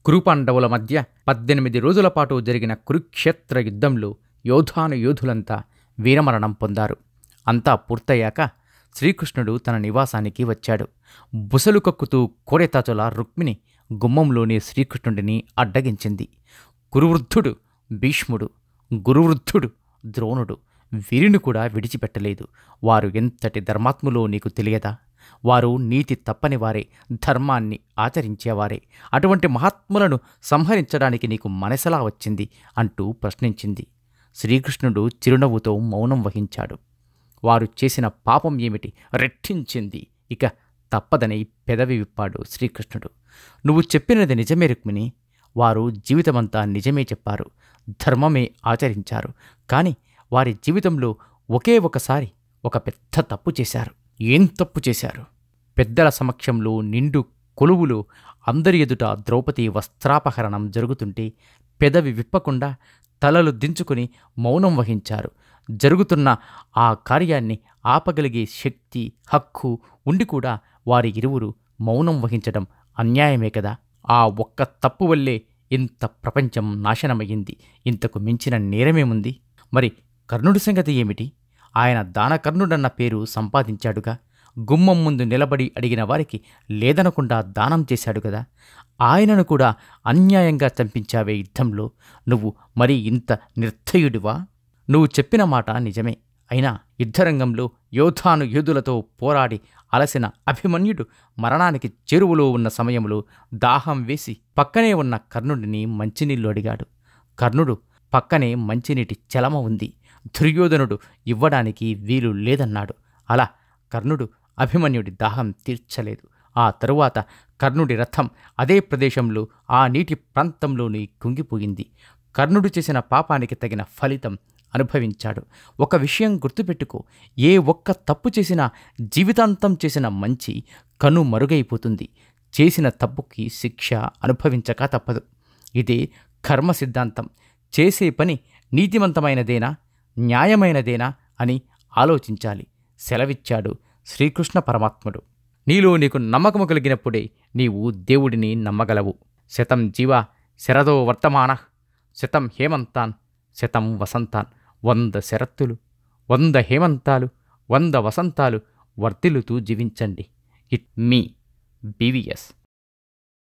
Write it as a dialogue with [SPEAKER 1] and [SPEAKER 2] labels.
[SPEAKER 1] కురుపాండవుల మధ్య 18 రోజుల పాటు జరిగిన కురుక్షేత్ర యుద్ధంలో యోధులంతా వీరమరణం పొందారు. అంతా పూర్తయ్యాక శ్రీకృష్ణుడు తన నివాసానికి వచ్చాడు. బుసలు కక్కుతూ కోడెతాచుల రుక్మిణి గుమ్మంలోని శ్రీకృష్ణుడిని అడ్డగించింది. కురువృద్ధుడు భీష్ముడు, గురువృద్ధుడు ద్రోణుడు వీరిని కూడా విడిచిపెట్టలేదు. వారు ఎంతటి ధర్మాత్ములో నీకు తెలియదా? వారు నీతి తప్పని వారే, ధర్మాన్ని ఆచరించేవారే. అటువంటి మహాత్ములను సంహరించడానికి నీకు మనసలా వచ్చింది అంటూ ప్రశ్నించింది. శ్రీకృష్ణుడు చిరునవ్వుతో మౌనం వహించాడు. వారు చేసిన పాపం ఏమిటి రెట్టించింది. ఇక తప్పదని పెదవి విప్పాడు శ్రీకృష్ణుడు. నువ్వు చెప్పినది నిజమే రుక్మిణి. వారు జీవితమంతా నిజమే చెప్పారు, ధర్మమే ఆచరించారు. కాని వారి జీవితంలో ఒకే ఒకసారి ఒక పెద్ద తప్పు చేశారు. ఏం తప్పు చేశారు? పెద్దల సమక్షంలో నిండు కొలువులో అందరి ఎదుట ద్రౌపది వస్త్రాపహరణం జరుగుతుంటే పెదవి విప్పకుండా తలలు దించుకుని మౌనం వహించారు. జరుగుతున్న ఆ కార్యాన్ని ఆపగలిగే శక్తి, హక్కు ఉండి కూడా వారి ఇరువురు మౌనం వహించడం అన్యాయమే కదా. ఆ ఒక్క తప్పు వల్లే ఇంత ప్రపంచం నాశనమయ్యింది. ఇంతకు మించిన నేరమేముంది? మరి కర్ణుడి సంగతి ఏమిటి? ఆయన దానకర్ణుడన్న పేరు సంపాదించాడుగా. గుమ్మం ముందు నిలబడి అడిగిన వారికి లేదనకుండా దానం చేశాడు కదా. ఆయనను కూడా అన్యాయంగా చంపించావే యుద్ధంలో. నువ్వు మరీ ఇంత నిర్దయుడివా? నువ్వు చెప్పిన మాట నిజమే. అయినా యుద్ధరంగంలో యోధులతో పోరాడి అలసిన అభిమన్యుడు మరణానికి చెరువులో ఉన్న సమయంలో దాహం వేసి పక్కనే ఉన్న కర్ణుడిని మంచినీళ్లు అడిగాడు. కర్ణుడు పక్కనే మంచినీటి చలమ ఉంది, దుర్యోధనుడు ఇవ్వడానికి వీలు లేదన్నాడు. అలా కర్ణుడు అభిమన్యుడి దాహం తీర్చలేదు. ఆ తరువాత కర్ణుడి రథం అదే ప్రదేశంలో ఆ నీటి ప్రాంతంలోని కుంగిపోయింది. కర్ణుడు చేసిన పాపానికి తగిన ఫలితం అనుభవించాడు. ఒక విషయం గుర్తుపెట్టుకో, ఏ ఒక్క తప్పు చేసినా జీవితాంతం చేసిన మంచి కనుమరుగైపోతుంది. చేసిన తప్పుకి శిక్ష అనుభవించక తప్పదు. ఇదే కర్మ సిద్ధాంతం. చేసే పని నీతివంతమైనదేనా, న్యాయమైనదేనా అని ఆలోచించాలి. సెలవిచ్చాడు శ్రీకృష్ణ పరమాత్ముడు. నీలో నీకు నమ్మకము కలిగినప్పుడే నీవు దేవుడిని నమ్మగలవు. శతం జీవ శరదో వర్తమాన శతం హేమంతాన్ శతం వసంతాన్. 100 శరత్తులు, 100 హేమంతాలు, 100 వసంతాలు వర్ధిల్లుతూ జీవించండి. It me BVS.